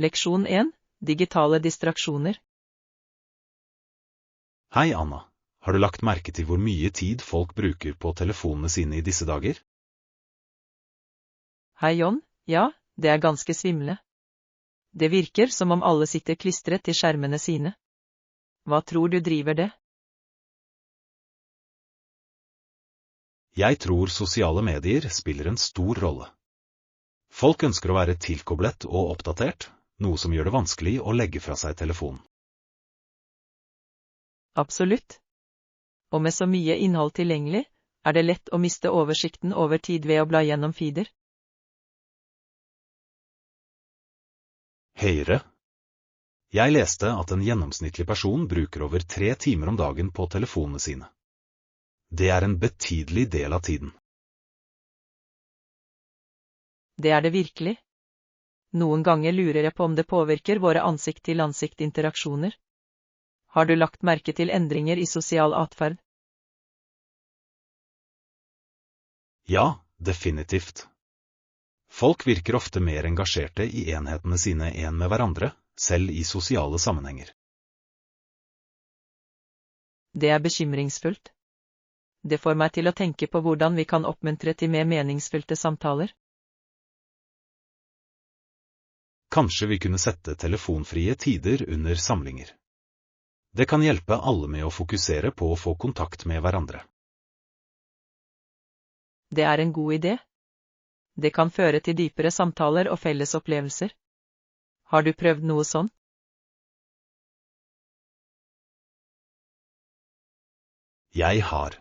Leksjon 1. Digitale distraksjoner. Hei, Anna. Har du lagt merke til hvor mye tid folk bruker på telefonene sine i disse dager? Hei John, ja, det er ganske svimlende. Det virker som om alle sitter klistret til skjermene sine. Hva tror du driver det? Jeg tror sosiale medier spiller en stor rolle. Folk ønsker å være tilkoblet og oppdatert, noe som gjør det vanskelig å legge fra seg telefonen. Absolutt. Og med så mye innhold tilgjengelig, er det lett å miste oversikten over tid ved å bla gjennom feeder. Høyre. Jeg leste at en gjennomsnittlig person bruker over 3 timer om dagen på telefonene sine. Det er en betydelig del av tiden. Det er det virkelig. Noen ganger lurer jeg på om det påvirker våre ansikt-til-ansikt-interaksjoner. Har du lagt merke til endringer i sosial atferd? Ja, definitivt. Folk virker ofte mer engasjerte i enhetene sine en med hverandre, selv i sosiale sammenhenger. Det er bekymringsfullt. Det får meg til å tenke på hvordan vi kan oppmuntre til mer meningsfylte samtaler. Kanskje vi kunne sette telefonfrie tider under samlinger. Det kan hjelpe alle med å fokusere på å få kontakt med hverandre. Det er en god idé. Det kan føre til dypere samtaler og felles opplevelser. Har du prøvd noe sånt? Jeg har.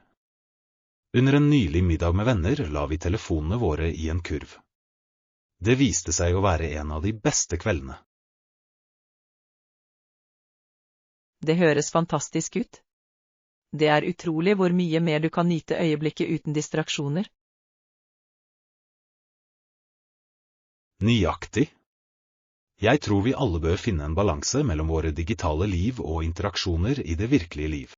Under en nylig middag med venner la vi telefonene våre i en kurv. Det viste seg å være en av de beste kveldene. Det høres fantastisk ut. Det er utrolig hvor mye mer du kan nyte øyeblikket uten distraksjoner. Nøyaktig. Jeg tror vi alle bør finne en balanse mellom våre digitale liv og interaksjoner i det virkelige liv.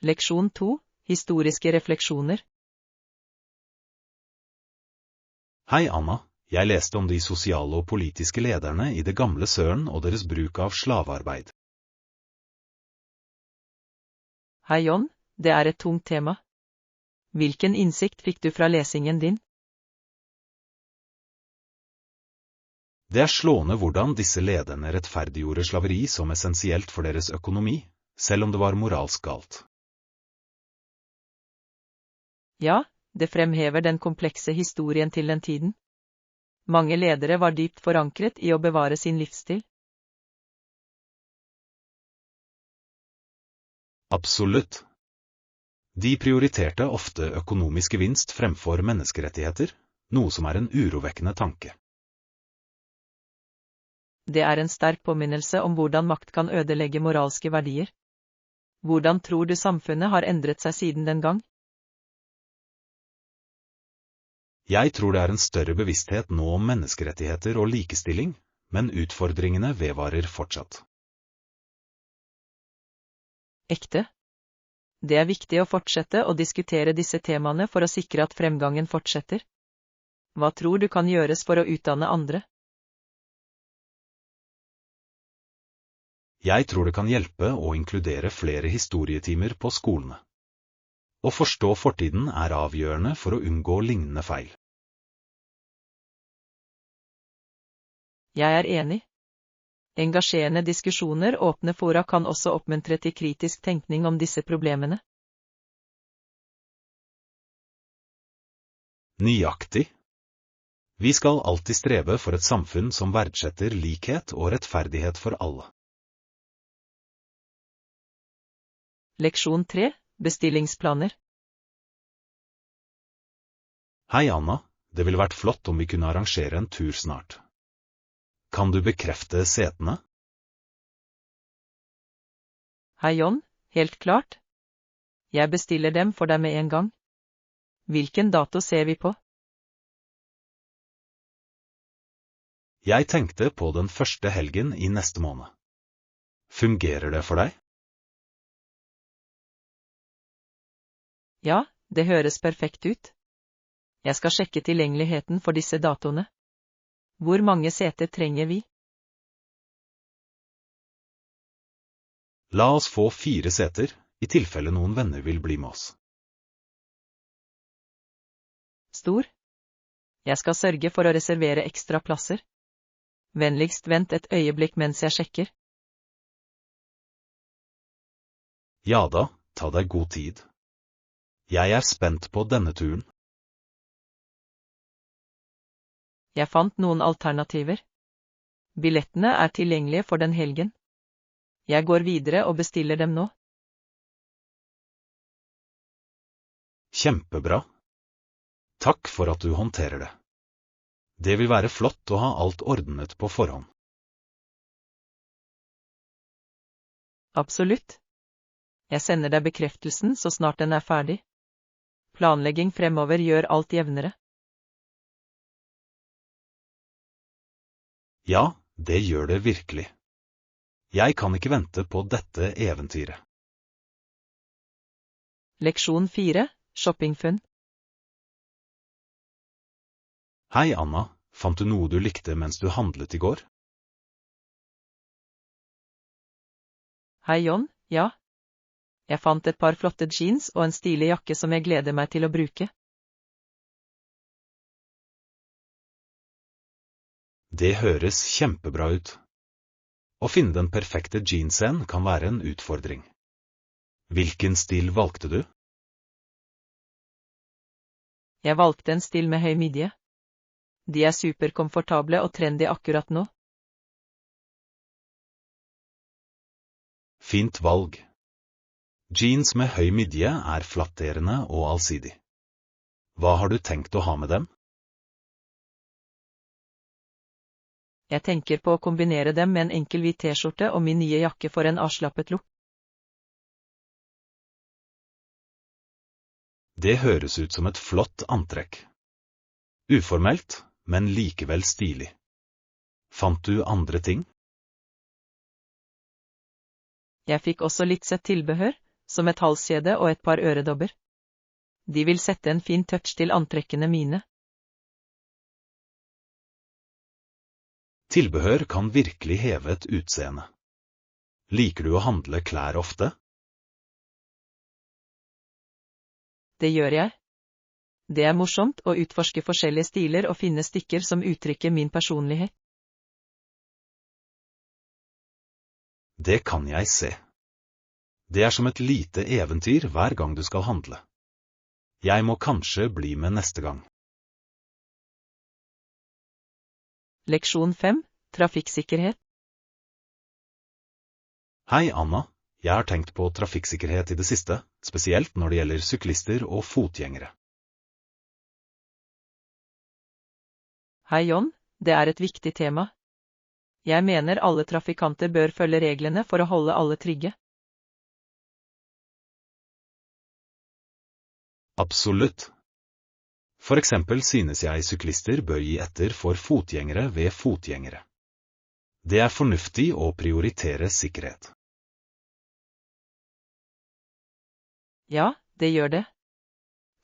Leksjon 2. Historiske refleksjoner. Hei, Anna. Jeg leste om de sosiale og politiske lederne i det gamle Søren og deres bruk av slavearbeid. Hei John, det er et tungt tema. Hvilken innsikt fikk du fra lesingen din? Det er slående hvordan disse lederne rettferdiggjorde slaveri som essensielt for deres økonomi, selv om det var moralsk galt. Ja, det fremhever den komplekse historien til den tiden. Mange ledere var dypt forankret i å bevare sin livsstil. Absolutt. De prioriterte ofte økonomisk gevinst fremfor menneskerettigheter, noe som er en urovekkende tanke. Det er en sterk påminnelse om hvordan makt kan ødelegge moralske verdier. Hvordan tror du samfunnet har endret seg siden den gang? Jeg tror det er en større bevissthet nå om menneskerettigheter og likestilling, men utfordringene vedvarer fortsatt. Ekte. Det er viktig å fortsette å diskutere disse temaene for å sikre at fremgangen fortsetter. Hva tror du kan gjøres for å utdanne andre? Jeg tror det kan hjelpe å inkludere flere historietimer på skolene. Å forstå fortiden er avgjørende for å unngå lignende feil. Jeg er enig. Engasjerende diskusjoner og åpne fora kan også oppmuntre til kritisk tenkning om disse problemene. Nøyaktig. Vi skal alltid strebe for et samfunn som verdsetter likhet og rettferdighet for alle. Leksjon 3. Bestillingsplaner. Hei Anna, det ville vært flott om vi kunne arrangere en tur snart. Kan du bekrefte setene? Hei John, helt klart. Jeg bestiller dem for deg med en gang. Hvilken dato ser vi på? Jeg tenkte på den første helgen i neste måned. Fungerer det for deg? Ja, det høres perfekt ut. Jeg skal sjekke tilgjengeligheten for disse datoene. Hvor mange seter trenger vi? La oss få 4 seter, i tilfelle noen venner vil bli med oss. Stor? Jeg skal sørge for å reservere ekstra plasser. Vennligst vent et øyeblikk mens jeg sjekker. Ja da, ta deg god tid. Jeg er spent på denne turen. Jeg fant noen alternativer. Billettene er tilgjengelige for den helgen. Jeg går videre og bestiller dem nå. Kjempebra. Takk for at du håndterer det. Det vil være flott å ha alt ordnet på forhånd. Absolutt. Jeg sender deg bekreftelsen så snart den er ferdig. Planlegging fremover gjør alt jevnere. Ja, det gjør det virkelig. Jeg kan ikke vente på dette eventyret. Leksjon 4, shoppingfunn. Hei Anna, fant du noe du likte mens du handlet i går? Hei John, ja. Jeg fant et par flotte jeans og en stilig jakke som jeg gleder meg til å bruke. Det høres kjempebra ut. Å finne den perfekte jeansen kan være en utfordring. Hvilken stil valgte du? Jeg valgte en stil med høy midje. De er superkomfortable og trendy akkurat nå. Fint valg. Jeans med høy midje er flatterende og allsidig. Hva har du tenkt å ha med dem? Jeg tenker på å kombinere dem med en enkel hvit t-skjorte og min nye jakke for en avslappet look. Det høres ut som et flott antrekk. Uformelt, men likevel stilig. Fant du andre ting? Jeg fikk også litt sett tilbehør, som et halskjede og et par øredobber. De vil sette en fin touch til antrekkene mine. Tilbehør kan virkelig heve et utseende. Liker du å handle klær ofte? Det gjør jeg. Det er morsomt å utforske forskjellige stiler og finne stykker som uttrykker min personlighet. Det kan jeg se. Det er som et lite eventyr hver gang du skal handle. Jeg må kanskje bli med neste gang. Leksjon 5, trafikksikkerhet. Hei Anna, jeg har tenkt på trafikksikkerhet i det siste, spesielt når det gjelder syklister og fotgjengere. Hei John, det er et viktig tema. Jeg mener alle trafikanter bør følge reglene for å holde alle trygge. Absolutt. For eksempel synes jeg syklister bør gi etter for fotgjengere ved fotgjengere. Det er fornuftig å prioritere sikkerhet. Ja, det gjør det.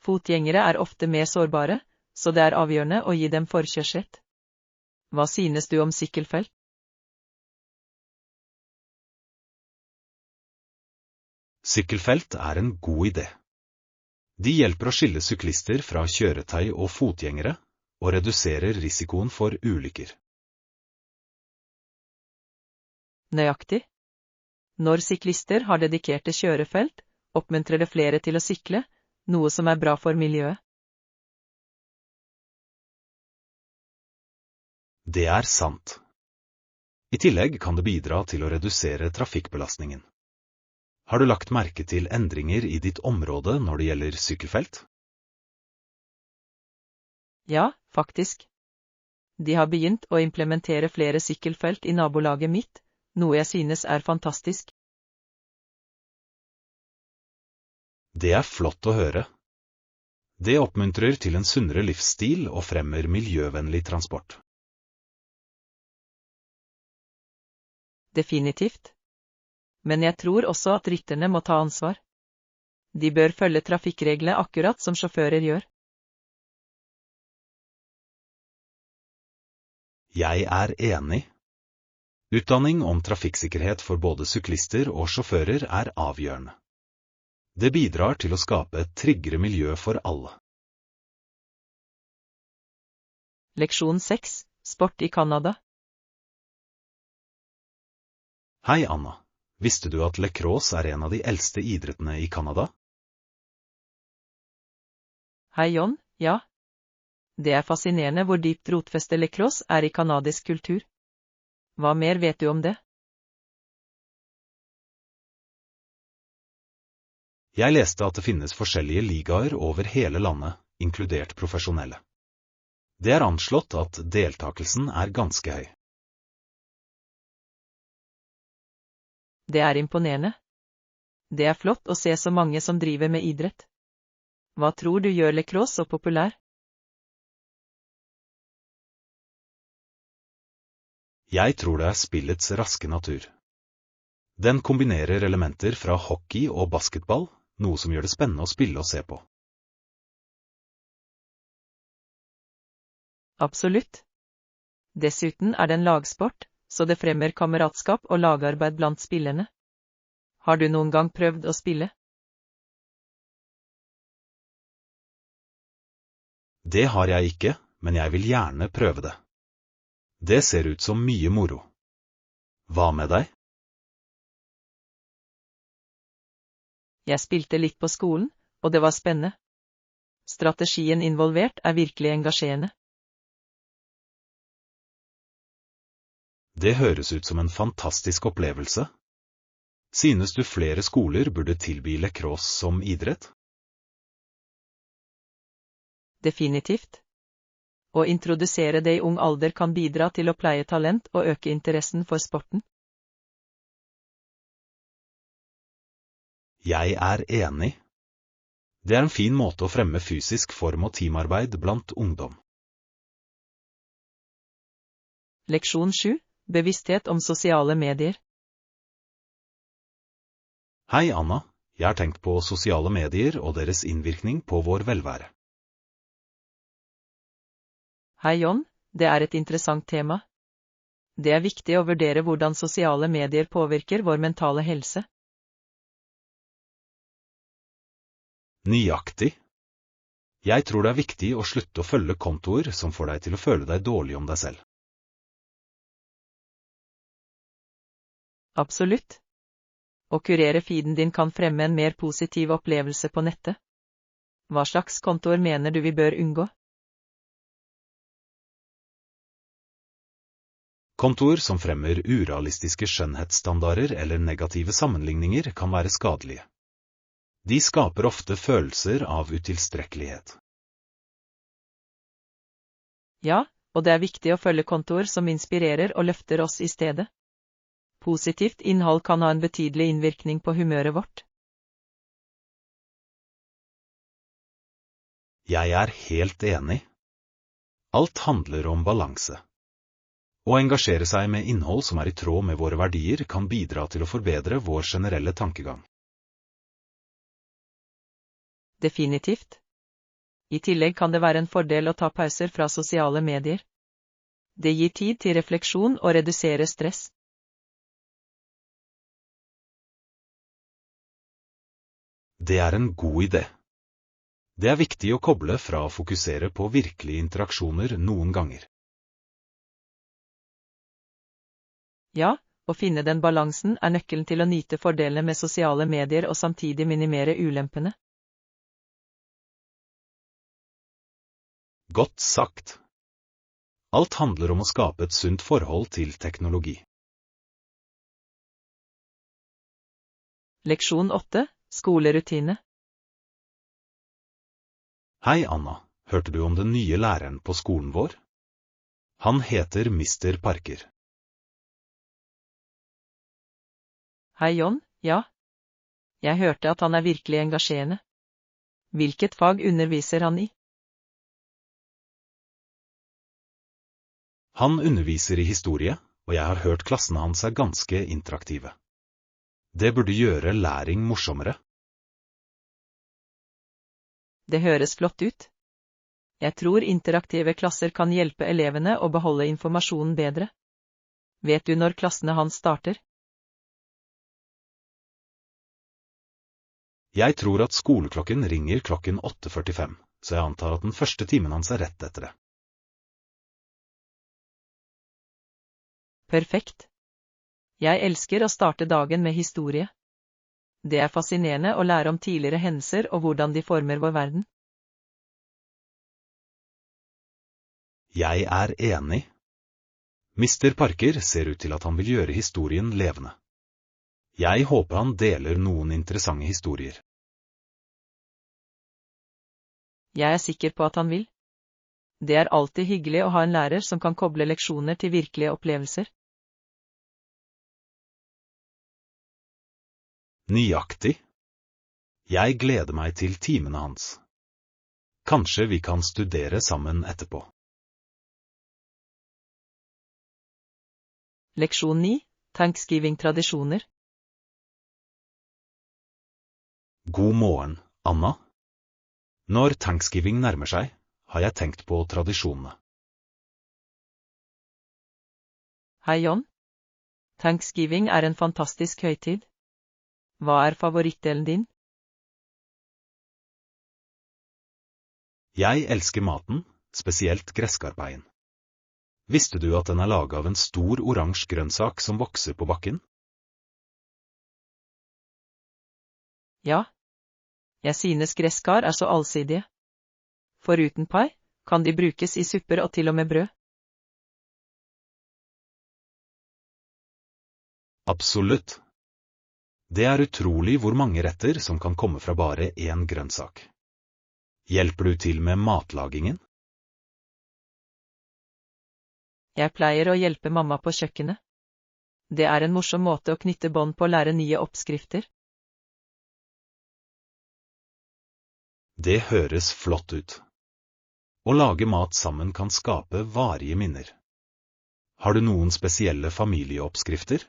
Fotgjengere er ofte mer sårbare, så det er avgjørende å gi dem forkjørsrett. Hva synes du om sykkelfelt? Sykkelfelt er en god idé. De hjelper å skille syklister fra kjøretøy og fotgjengere, og reduserer risikoen for ulykker. Nøyaktig. Når syklister har dedikerte kjørefelt, oppmuntrer det flere til å sykle, noe som er bra for miljøet. Det er sant. I tillegg kan det bidra til å redusere trafikkbelastningen. Har du lagt merke til endringer i ditt område når det gjelder sykkelfelt? Ja, faktisk. De har begynt å implementere flere sykkelfelt i nabolaget mitt, noe jeg synes er fantastisk. Det er flott å høre. Det oppmuntrer til en sunnere livsstil og fremmer miljøvennlig transport. Definitivt. Men jeg tror også at rytterne må ta ansvar. De bør følge trafikkreglene akkurat som sjåfører gjør. Jeg er enig. Utdanning om trafikksikkerhet for både syklister og sjåfører er avgjørende. Det bidrar til å skape et tryggere miljø for alle. Leksjon 6. Sport i Canada. Hei Anna, visste du at lacrosse er en av de eldste idrettene i Canada? Hei John, ja. Det er fascinerende hvor dypt rotfestet lacrosse er i kanadisk kultur. Hva mer vet du om det? Jeg leste at det finnes forskjellige ligaer over hele landet, inkludert profesjonelle. Det er anslått at deltakelsen er ganske høy. Det er imponerende. Det er flott å se så mange som driver med idrett. Hva tror du gjør lacrosse så populær? Jeg tror det er spillets raske natur. Den kombinerer elementer fra hockey og basketball, noe som gjør det spennende å spille og se på. Absolutt. Dessuten er det en lagsport, så det fremmer kameratskap og lagarbeid blant spillerne. Har du noen gang prøvd å spille? Det har jeg ikke, men jeg vil gjerne prøve det. Det ser ut som mye moro. Hva med deg? Jeg spilte litt på skolen, og det var spennende. Strategien involvert er virkelig engasjerende. Det høres ut som en fantastisk opplevelse. Synes du flere skoler burde tilby lacrosse som idrett? Definitivt. Å introdusere det i ung alder kan bidra til å pleie talent og øke interessen for sporten. Jeg er enig. Det er en fin måte å fremme fysisk form og teamarbeid blant ungdom. Leksjon 7. Bevissthet om sosiale medier. Hei Anna, jeg har tenkt på sosiale medier og deres innvirkning på vår velvære. Hei John, det er et interessant tema. Det er viktig å vurdere hvordan sosiale medier påvirker vår mentale helse. Nøyaktig. Jeg tror det er viktig å slutte å følge kontoer som får deg til å føle deg dårlig om deg selv. Absolutt. Å kurere feeden din kan fremme en mer positiv opplevelse på nettet. Hva slags kontoer mener du vi bør unngå? Kontoer som fremmer urealistiske skjønnhetsstandarder eller negative sammenligninger kan være skadelige. De skaper ofte følelser av utilstrekkelighet. Ja, og det er viktig å følge kontoer som inspirerer og løfter oss i stedet. Positivt innhold kan ha en betydelig innvirkning på humøret vårt. Jeg er helt enig. Alt handler om balanse. Å engasjere seg med innhold som er i tråd med våre verdier kan bidra til å forbedre vår generelle tankegang. Definitivt. I tillegg kan det være en fordel å ta pauser fra sosiale medier. Det gir tid til refleksjon og reduserer stress. Det er en god idé. Det er viktig å koble fra å fokusere på virkelige interaksjoner noen ganger. Ja, å finne den balansen er nøkkelen til å nyte fordelene med sosiale medier og samtidig minimere ulempene. Godt sagt. Alt handler om å skape et sunt forhold til teknologi. Leksjon 8. Skolerutine. Hei Anna, hørte du om den nye læreren på skolen vår? Han heter Mr. Parker. Hei John, ja. Jeg hørte at han er virkelig engasjerende. Hvilket fag underviser han i? Han underviser i historie, og jeg har hørt klassene hans er ganske interaktive. Det burde gjøre læring morsommere. Det høres flott ut. Jeg tror interaktive klasser kan hjelpe elevene å beholde informasjonen bedre. Vet du når klassene hans starter? Jeg tror at skoleklokken ringer klokken 8:45, så jeg antar at den første timen hans er rett etter det. Perfekt. Jeg elsker å starte dagen med historie. Det er fascinerende å lære om tidligere hendelser og hvordan de former vår verden. Jeg er enig. Mr. Parker ser ut til at han vil gjøre historien levende. Jeg håper han deler noen interessante historier. Jeg er sikker på at han vil. Det er alltid hyggelig å ha en lærer som kan koble leksjoner til virkelige opplevelser. Nøyaktig. Jeg gleder meg til timene hans. Kanskje vi kan studere sammen etterpå. Leksjon 9. Thanksgiving-tradisjoner. God morgen, Anna. Når Thanksgiving nærmer seg, har jeg tenkt på tradisjonene. Hei, John. Thanksgiving er en fantastisk høytid. Hva er favorittdelen din? Jeg elsker maten, spesielt gresskarpeien. Visste du at den er laget av en stor oransje grønnsak som vokser på bakken? Ja. Jeg synes gresskar er så allsidige. Foruten pai, kan de brukes i supper og til og med brød. Absolutt. Det er utrolig hvor mange retter som kan komme fra bare én grønnsak. Hjelper du til med matlagingen? Jeg pleier å hjelpe mamma på kjøkkenet. Det er en morsom måte å knytte bånd på å lære nye oppskrifter. Det høres flott ut. Å lage mat sammen kan skape varige minner. Har du noen spesielle familieoppskrifter?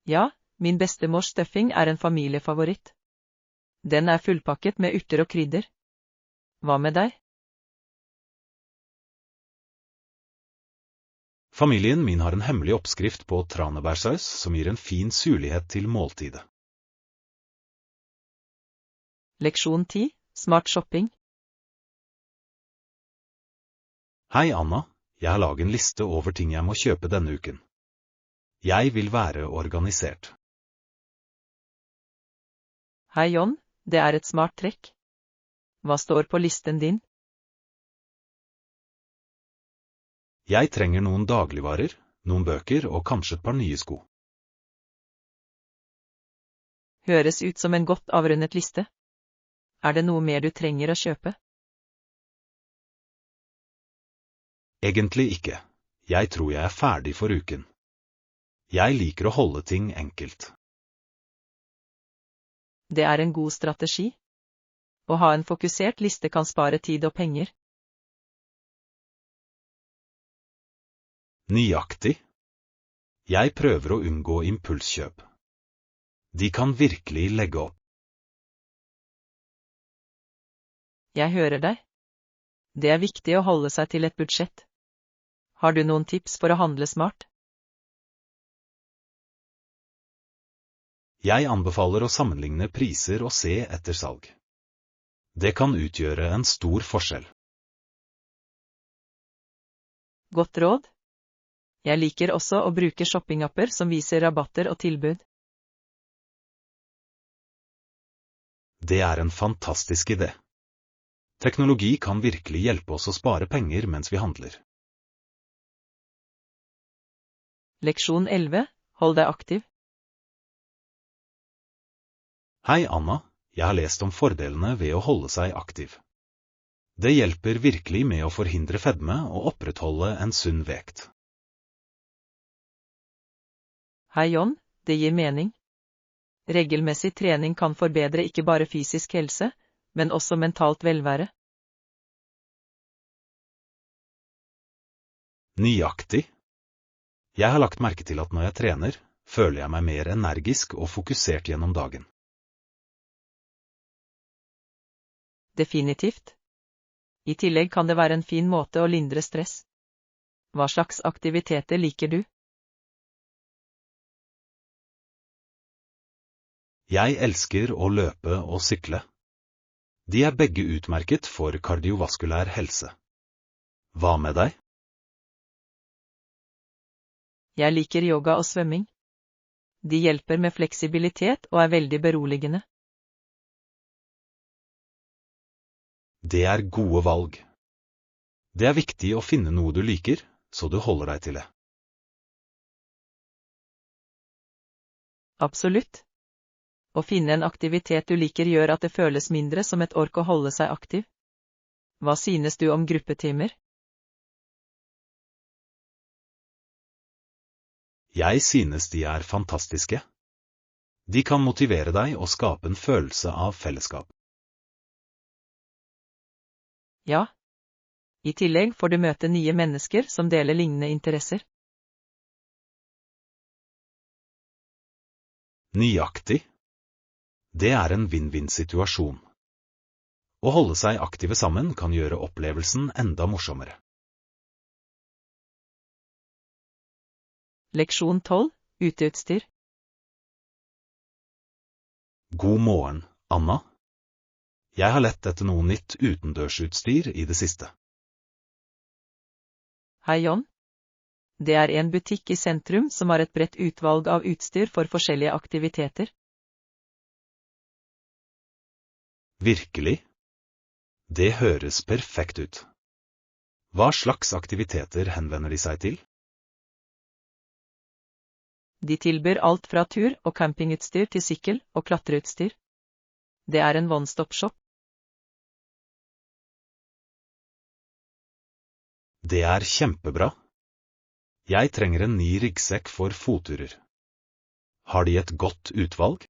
Ja, min bestemors stuffing er en familiefavoritt. Den er fullpakket med urter og krydder. Hva med deg? Familien min har en hemmelig oppskrift på tranebærsaus som gir en fin surlighet til måltidet. Leksjon 10. Smart shopping. Hei Anna, jeg har laget en liste over ting jeg må kjøpe denne uken. Jeg vil være organisert. Hei John, det er et smart trekk. Hva står på listen din? Jeg trenger noen dagligvarer, noen bøker og kanskje et par nye sko. Høres ut som en godt avrundet liste. Er det noe mer du trenger å kjøpe? Egentlig ikke. Jeg tror jeg er ferdig for uken. Jeg liker å holde ting enkelt. Det er en god strategi. Å ha en fokusert liste kan spare tid og penger. Nøyaktig. Jeg prøver å unngå impulskjøp. De kan virkelig legge opp. Jeg hører deg. Det er viktig å holde seg til et budsjett. Har du noen tips for å handle smart? Jeg anbefaler å sammenligne priser og se etter salg. Det kan utgjøre en stor forskjell. Godt råd. Jeg liker også å bruke shoppingapper som viser rabatter og tilbud. Det er en fantastisk idé. Teknologi kan virkelig hjelpe oss å spare penger mens vi handler. Leksjon 11. Hold deg aktiv. Hei Anna, jeg har lest om fordelene ved å holde seg aktiv. Det hjelper virkelig med å forhindre fedme og opprettholde en sunn vekt. Hei John, det gir mening. Regelmessig trening kan forbedre ikke bare fysisk helse, men også mentalt velvære. Nøyaktig. Jeg har lagt merke til at når jeg trener, føler jeg meg mer energisk og fokusert gjennom dagen. Definitivt. I tillegg kan det være en fin måte å lindre stress. Hva slags aktiviteter liker du? Jeg elsker å løpe og sykle. De er begge utmerket for kardiovaskulær helse. Hva med deg? Jeg liker yoga og svømming. De hjelper med fleksibilitet og er veldig beroligende. Det er gode valg. Det er viktig å finne noe du liker, så du holder deg til det. Absolutt. Å finne en aktivitet du liker gjør at det føles mindre som et ork å holde seg aktiv. Hva synes du om gruppetimer? Jeg synes de er fantastiske. De kan motivere deg og skape en følelse av fellesskap. Ja. I tillegg får du møte nye mennesker som deler lignende interesser. Nøyaktig. Det er en vinn-vinn-situasjon. Å holde seg aktive sammen kan gjøre opplevelsen enda morsommere. Leksjon 12. Uteutstyr. God morgen, Anna. Jeg har lett etter noe nytt utendørsutstyr i det siste. Hei, John. Det er en butikk i sentrum som har et bredt utvalg av utstyr for forskjellige aktiviteter. Virkelig? Det høres perfekt ut. Hva slags aktiviteter henvender de seg til? De tilbyr alt fra tur- og campingutstyr til sykkel- og klatreutstyr. Det er en one-stop-shop. Det er kjempebra. Jeg trenger en ny ryggsekk for fotturer. Har de et godt utvalg?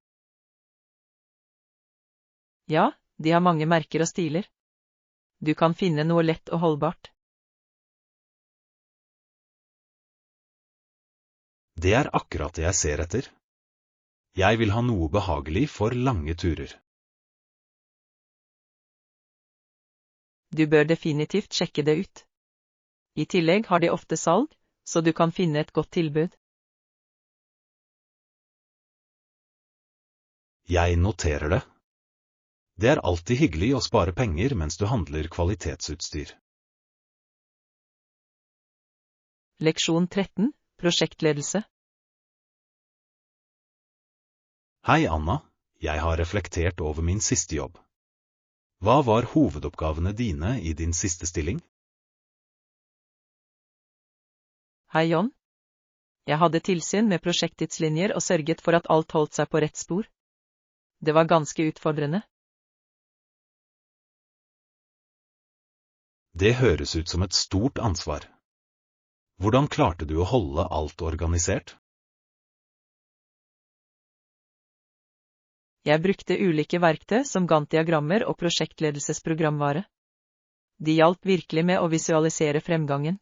Ja, de har mange merker og stiler. Du kan finne noe lett og holdbart. Det er akkurat det jeg ser etter. Jeg vil ha noe behagelig for lange turer. Du bør definitivt sjekke det ut. I tillegg har de ofte salg, så du kan finne et godt tilbud. Jeg noterer det. Det er alltid hyggelig å spare penger mens du handler kvalitetsutstyr. Leksjon 13. Prosjektledelse. Hei, Anna. Jeg har reflektert over min siste jobb. Hva var hovedoppgavene dine i din siste stilling? Hei, John. Jeg hadde tilsyn med prosjekttidslinjer og sørget for at alt holdt seg på rett spor. Det var ganske utfordrende. Det høres ut som et stort ansvar. Hvordan klarte du å holde alt organisert? Jeg brukte ulike verktøy som Gantt-diagrammer og prosjektledelsesprogramvare. De hjalp virkelig med å visualisere fremgangen.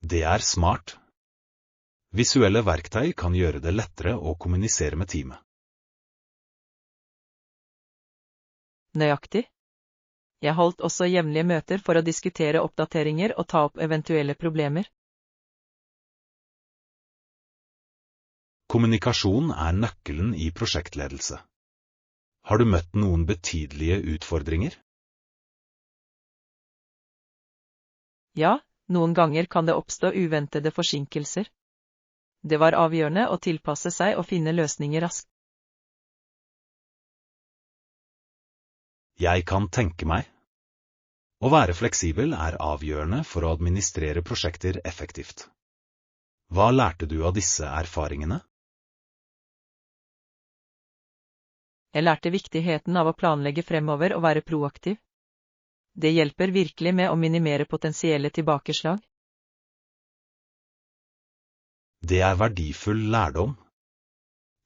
Det er smart. Visuelle verktøy kan gjøre det lettere å kommunisere med teamet. Nøyaktig. Jeg holdt også jevnlige møter for å diskutere oppdateringer og ta opp eventuelle problemer. Kommunikasjon er nøkkelen i prosjektledelse. Har du møtt noen betydelige utfordringer? Ja, noen ganger kan det oppstå uventede forsinkelser. Det var avgjørende å tilpasse seg og finne løsninger raskt. Jeg kan tenke meg. Å være fleksibel er avgjørende for å administrere prosjekter effektivt. Hva lærte du av disse erfaringene? Jeg lærte viktigheten av å planlegge fremover og være proaktiv. Det hjelper virkelig med å minimere potensielle tilbakeslag. Det er verdifull lærdom.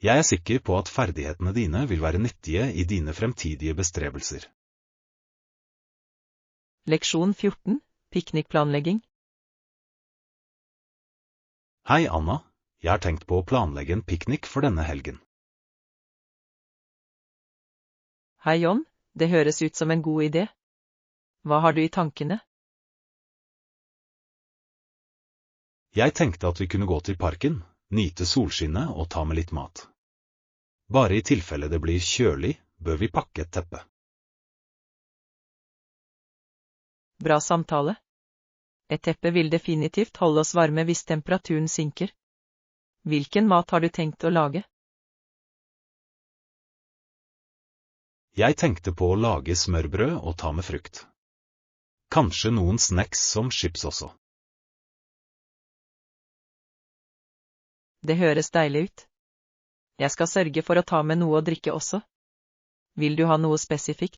Jeg er sikker på at ferdighetene dine vil være nyttige i dine fremtidige bestrebelser. Leksjon 14. Piknikplanlegging. Hei, Anna. Jeg har tenkt på å planlegge en piknik for denne helgen. Hei John, det høres ut som en god idé. Hva har du i tankene? Jeg tenkte at vi kunne gå til parken, nyte solskinnet og ta med litt mat. Bare i tilfelle det blir kjølig, bør vi pakke et teppe. Bra samtale. Et teppe vil definitivt holde oss varme hvis temperaturen synker. Hvilken mat har du tenkt å lage? Jeg tenkte på å lage smørbrød og ta med frukt. Kanskje noen snacks som chips også. Det høres deilig ut. Jeg skal sørge for å ta med noe å drikke også. Vil du ha noe spesifikt?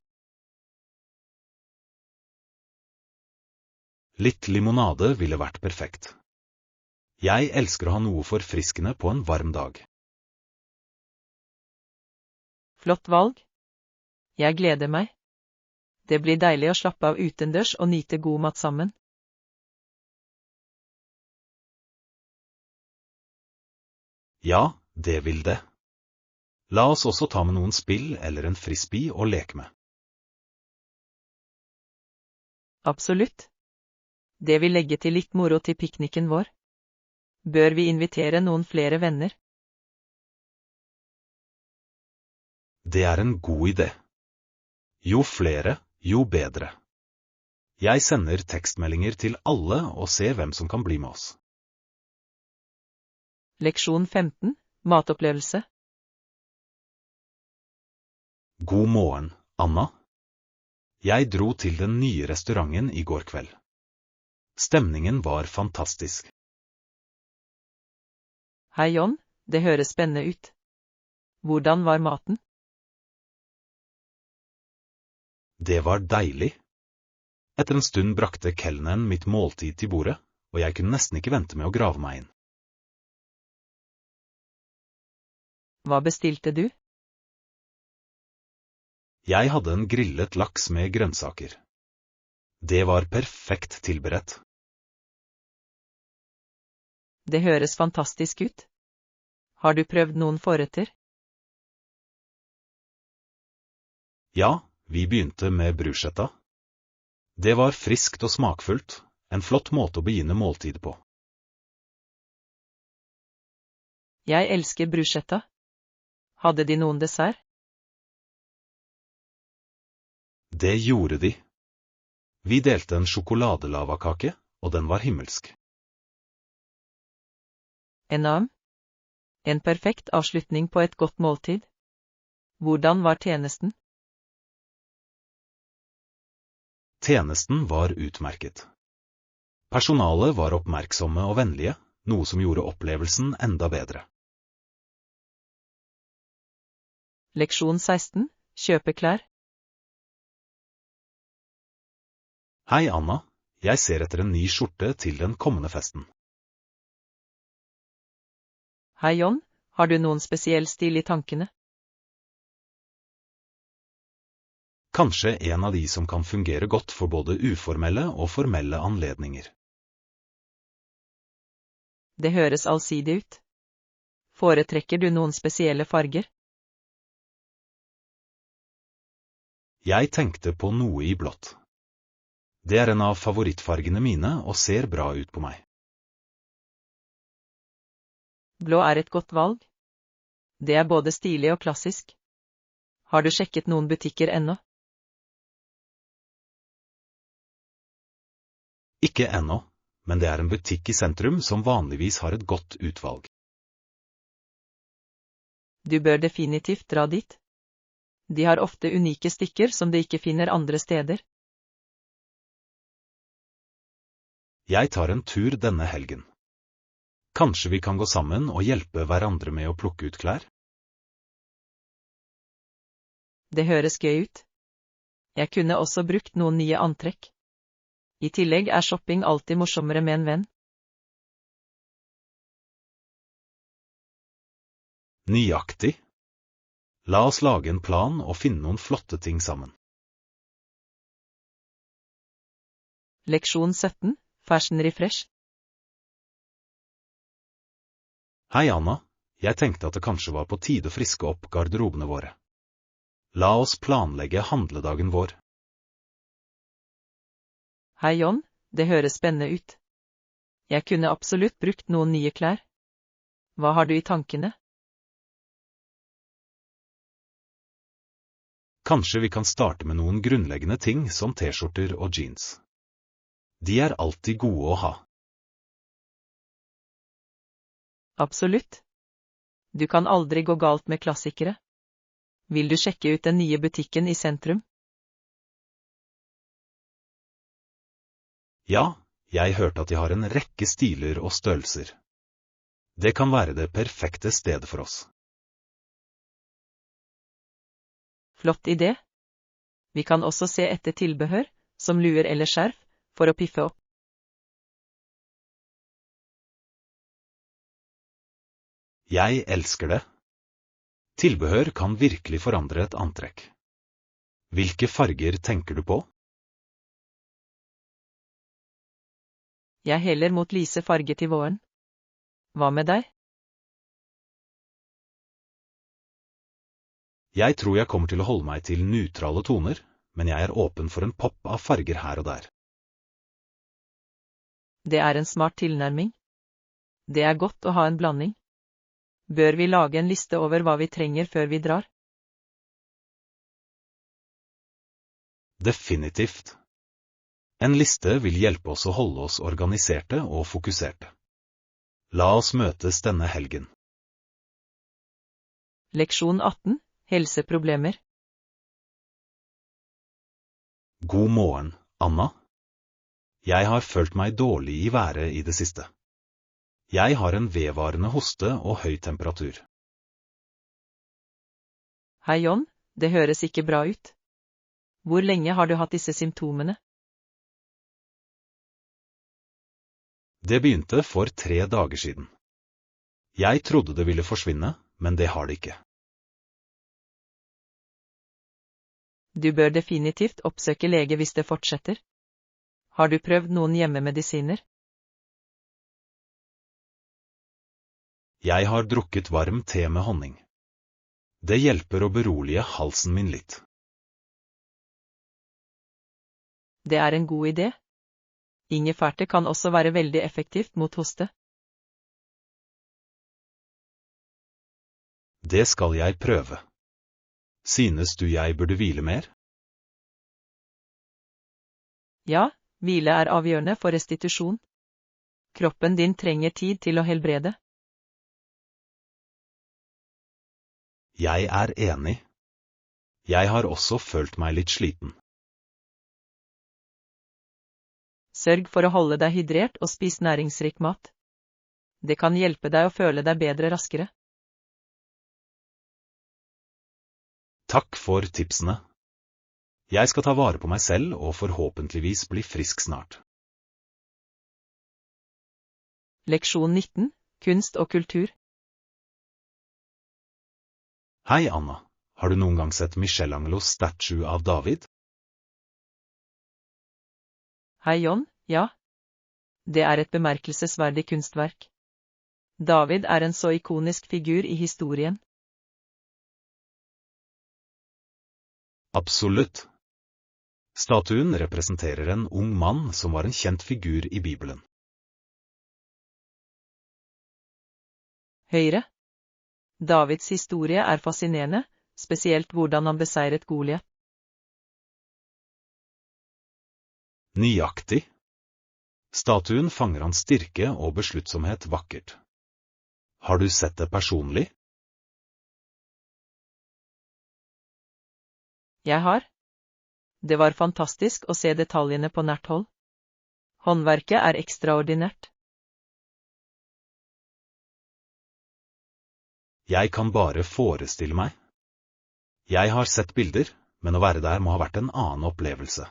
Litt limonade ville vært perfekt. Jeg elsker å ha noe forfriskende på en varm dag. Flott valg. Jeg gleder meg. Det blir deilig å slappe av utendørs og nyte god mat sammen. Ja, det vil det. La oss også ta med noen spill eller en frisbee å leke med. Absolutt. Det vil legge til litt moro til pikniken vår. Bør vi invitere noen flere venner? Det er en god idé. Jo flere, jo bedre. Jeg sender tekstmeldinger til alle og ser hvem som kan bli med oss. Leksjon 15. Matopplevelse. God morgen, Anna. Jeg dro til den nye restauranten i går kveld. Stemningen var fantastisk. Hei John, det høres spennende ut. Hvordan var maten? Det var deilig. Etter en stund brakte kelneren mitt måltid til bordet, og jeg kunne nesten ikke vente med å grave meg inn. Hva bestilte du? Jeg hadde en grillet laks med grønnsaker. Det var perfekt tilberedt. Det høres fantastisk ut. Har du prøvd noen forretter? Ja, vi begynte med bruschetta. Det var friskt og smakfullt, en flott måte å begynne måltidet på. Jeg elsker bruschetta. Hadde de noen dessert? Det gjorde de. Vi delte en sjokoladelavakake, og den var himmelsk. Enorm. En perfekt avslutning på et godt måltid. Hvordan var tjenesten? Tjenesten var utmerket. Personalet var oppmerksomme og vennlige, noe som gjorde opplevelsen enda bedre. Leksjon 16. Kjøpe klær. Hei Anna, jeg ser etter en ny skjorte til den kommende festen. Hei John, har du noen spesiell stil i tankene? Kanskje en av de som kan fungere godt for både uformelle og formelle anledninger. Det høres allsidig ut. Foretrekker du noen spesielle farger? Jeg tenkte på noe i blått. Det er en av favorittfargene mine og ser bra ut på meg. Blå er et godt valg. Det er både stilig og klassisk. Har du sjekket noen butikker ennå? Ikke ennå, men det er en butikk i sentrum som vanligvis har et godt utvalg. Du bør definitivt dra dit. De har ofte unike stykker som du ikke finner andre steder. Jeg tar en tur denne helgen. Kanskje vi kan gå sammen og hjelpe hverandre med å plukke ut klær? Det høres gøy ut. Jeg kunne også brukt noen nye antrekk. I tillegg er shopping alltid morsommere med en venn. Nøyaktig. La oss lage en plan og finne noen flotte ting sammen. Leksjon 17. Fashion refresh. Hei Anna, jeg tenkte at det kanskje var på tide å friske opp garderobene våre. La oss planlegge handledagen vår. Hei John, det høres spennende ut. Jeg kunne absolutt brukt noen nye klær. Hva har du i tankene? Kanskje vi kan starte med noen grunnleggende ting som t-skjorter og jeans. De er alltid gode å ha. Absolutt. Du kan aldri gå galt med klassikere. Vil du sjekke ut den nye butikken i sentrum? Ja, jeg hørte at de har en rekke stiler og størrelser. Det kan være det perfekte stedet for oss. Flott idé. Vi kan også se etter tilbehør, som luer eller skjerf, for å piffe opp. Jeg elsker det. Tilbehør kan virkelig forandre et antrekk. Hvilke farger tenker du på? Jeg heller mot lyse farger til våren. Hva med deg? Jeg tror jeg kommer til å holde meg til nøytrale toner, men jeg er åpen for en pop av farger her og der. Det er en smart tilnærming. Det er godt å ha en blanding. Bør vi lage en liste over hva vi trenger før vi drar? Definitivt. En liste vil hjelpe oss å holde oss organiserte og fokuserte. La oss møtes denne helgen. Leksjon 18. Helseproblemer. God morgen, Anna. Jeg har følt meg dårlig i været i det siste. Jeg har en vedvarende hoste og høy temperatur. Hei John, det høres ikke bra ut. Hvor lenge har du hatt disse symptomene? Det begynte for 3 dager siden. Jeg trodde det ville forsvinne, men det har det ikke. Du bør definitivt oppsøke lege hvis det fortsetter. Har du prøvd noen hjemmemedisiner? Jeg har drukket varm te med honning. Det hjelper å berolige halsen min litt. Det er en god idé. Ingefærte kan også være veldig effektivt mot hoste. Det skal jeg prøve. Synes du jeg burde hvile mer? Ja, hvile er avgjørende for restitusjon. Kroppen din trenger tid til å helbrede. Jeg er enig. Jeg har også følt meg litt sliten. Sørg for å holde deg hydrert og spis næringsrik mat. Det kan hjelpe deg å føle deg bedre raskere. Takk for tipsene. Jeg skal ta vare på meg selv og forhåpentligvis bli frisk snart. Leksjon 19. Kunst og kultur. Hei Anna, har du noen gang sett Michelangelos statue av David? Hei John, ja. Det er et bemerkelsesverdig kunstverk. David er en så ikonisk figur i historien. Absolutt. Statuen representerer en ung mann som var en kjent figur i Bibelen. Høyre. Davids historie er fascinerende, spesielt hvordan han beseiret Goliat. Nøyaktig. Statuen fanger hans styrke og besluttsomhet vakkert. Har du sett det personlig? Jeg har. Det var fantastisk å se detaljene på nært hold. Håndverket er ekstraordinært. Jeg kan bare forestille meg. Jeg har sett bilder, men å være der må ha vært en annen opplevelse.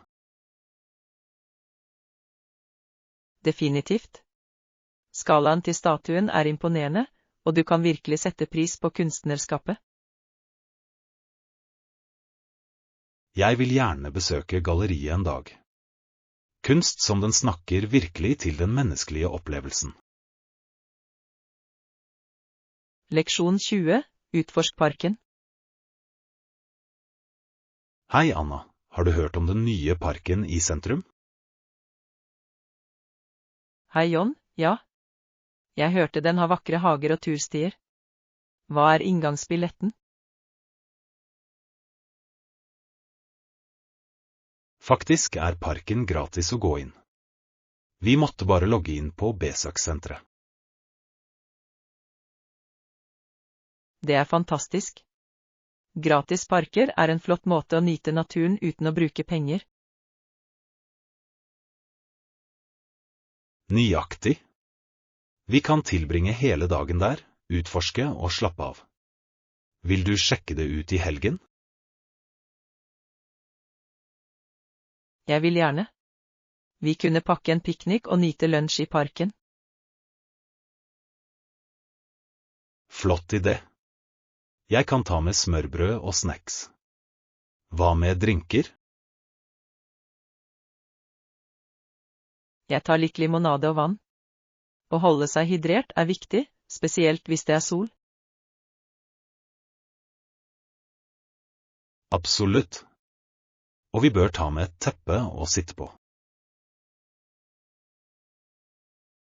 Definitivt. Skalaen til statuen er imponerende, og du kan virkelig sette pris på kunstnerskapet. Jeg vil gjerne besøke galleriet en dag. Kunst som den snakker virkelig til den menneskelige opplevelsen. Leksjon 20. Utforsk parken. Hei, Anna. Har du hørt om den nye parken i sentrum? Hei, John, ja. Jeg hørte den har vakre hager og turstier. Hva er inngangsbilletten? Faktisk er parken gratis å gå inn. Vi måtte bare logge inn på besøkssenteret. Det er fantastisk. Gratis parker er en flott måte å nyte naturen uten å bruke penger. Nøyaktig. Vi kan tilbringe hele dagen der, utforske og slappe av. Vil du sjekke det ut i helgen? Jeg vil gjerne. Vi kunne pakke en piknik og nyte lunsj i parken. Flott idé. Jeg kan ta med smørbrød og snacks. Hva med drinker? Jeg tar litt limonade og vann. Å holde seg hydrert er viktig, spesielt hvis det er sol. Absolutt. Og vi bør ta med et teppe å sitte på.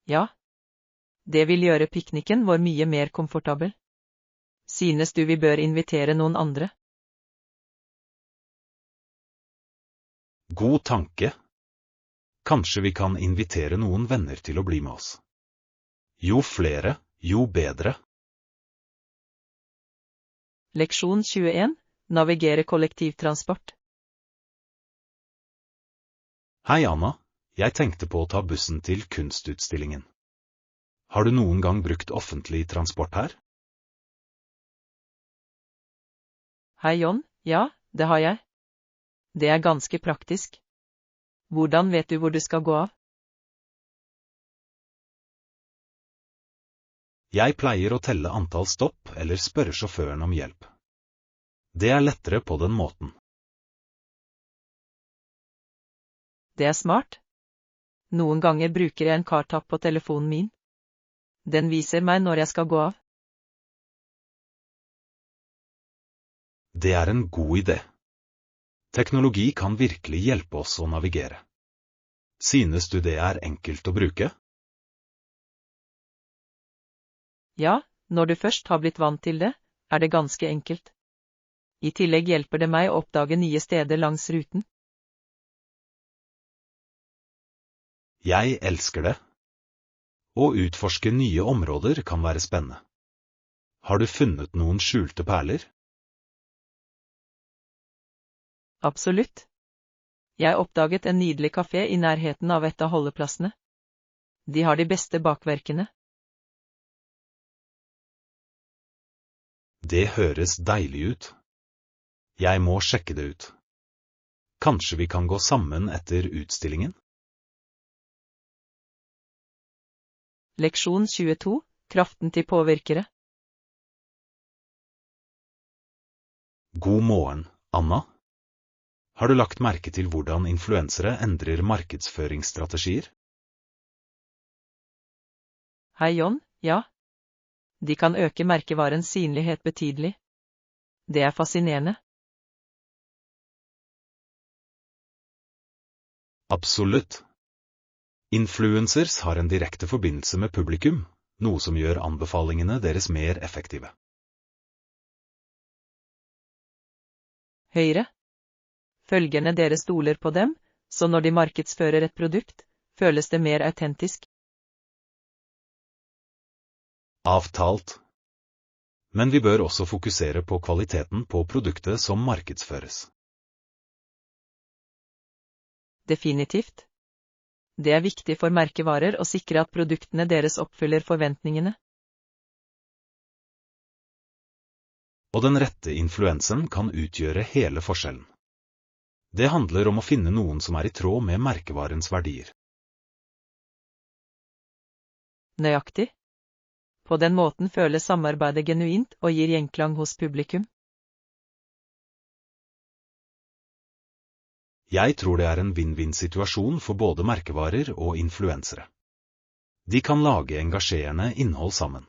Ja. Det vil gjøre pikniken vår mye mer komfortabel. Synes du vi bør invitere noen andre? God tanke. Kanskje vi kan invitere noen venner til å bli med oss. Jo flere, jo bedre. Leksjon 21. Navigere kollektivtransport. Hei, Anna. Jeg tenkte på å ta bussen til kunstutstillingen. Har du noen gang brukt offentlig transport her? Hei, John, ja, det har jeg. Det er ganske praktisk. Hvordan vet du hvor du skal gå av? Jeg pleier å telle antall stopp eller spørre sjåføren om hjelp. Det er lettere på den måten. Det er smart. Noen ganger bruker jeg en kartapp på telefonen min. Den viser meg når jeg skal gå av. Det er en god idé. Teknologi kan virkelig hjelpe oss å navigere. Synes du det er enkelt å bruke? Ja, når du først har blitt vant til det, er det ganske enkelt. I tillegg hjelper det meg å oppdage nye steder langs ruten. Jeg elsker det. Å utforske nye områder kan være spennende. Har du funnet noen skjulte perler? Absolutt. Jeg oppdaget en nydelig kafé i nærheten av et av holdeplassene. De har de beste bakverkene. Det høres deilig ut. Jeg må sjekke det ut. Kanskje vi kan gå sammen etter utstillingen? Leksjon 22. Kraften til påvirkere. God morgen, Anna. Har du lagt merke til hvordan influensere endrer markedsføringsstrategier? Hei, John, ja. De kan øke merkevarens synlighet betydelig. Det er fascinerende. Absolutt. Influencers har en direkte forbindelse med publikum, noe som gjør anbefalingene deres mer effektive. Høyre. Følgerne deres stoler på dem, så når de markedsfører et produkt, føles det mer autentisk. Avtalt. Men vi bør også fokusere på kvaliteten på produktet som markedsføres. Definitivt. Det er viktig for merkevarer å sikre at produktene deres oppfyller forventningene. Og den rette influensen kan utgjøre hele forskjellen. Det handler om å finne noen som er i tråd med merkevarens verdier. Nøyaktig. På den måten føles samarbeidet genuint og gir gjenklang hos publikum. Jeg tror det er en vinn-vinn-situasjon for både merkevarer og influensere. De kan lage engasjerende innhold sammen.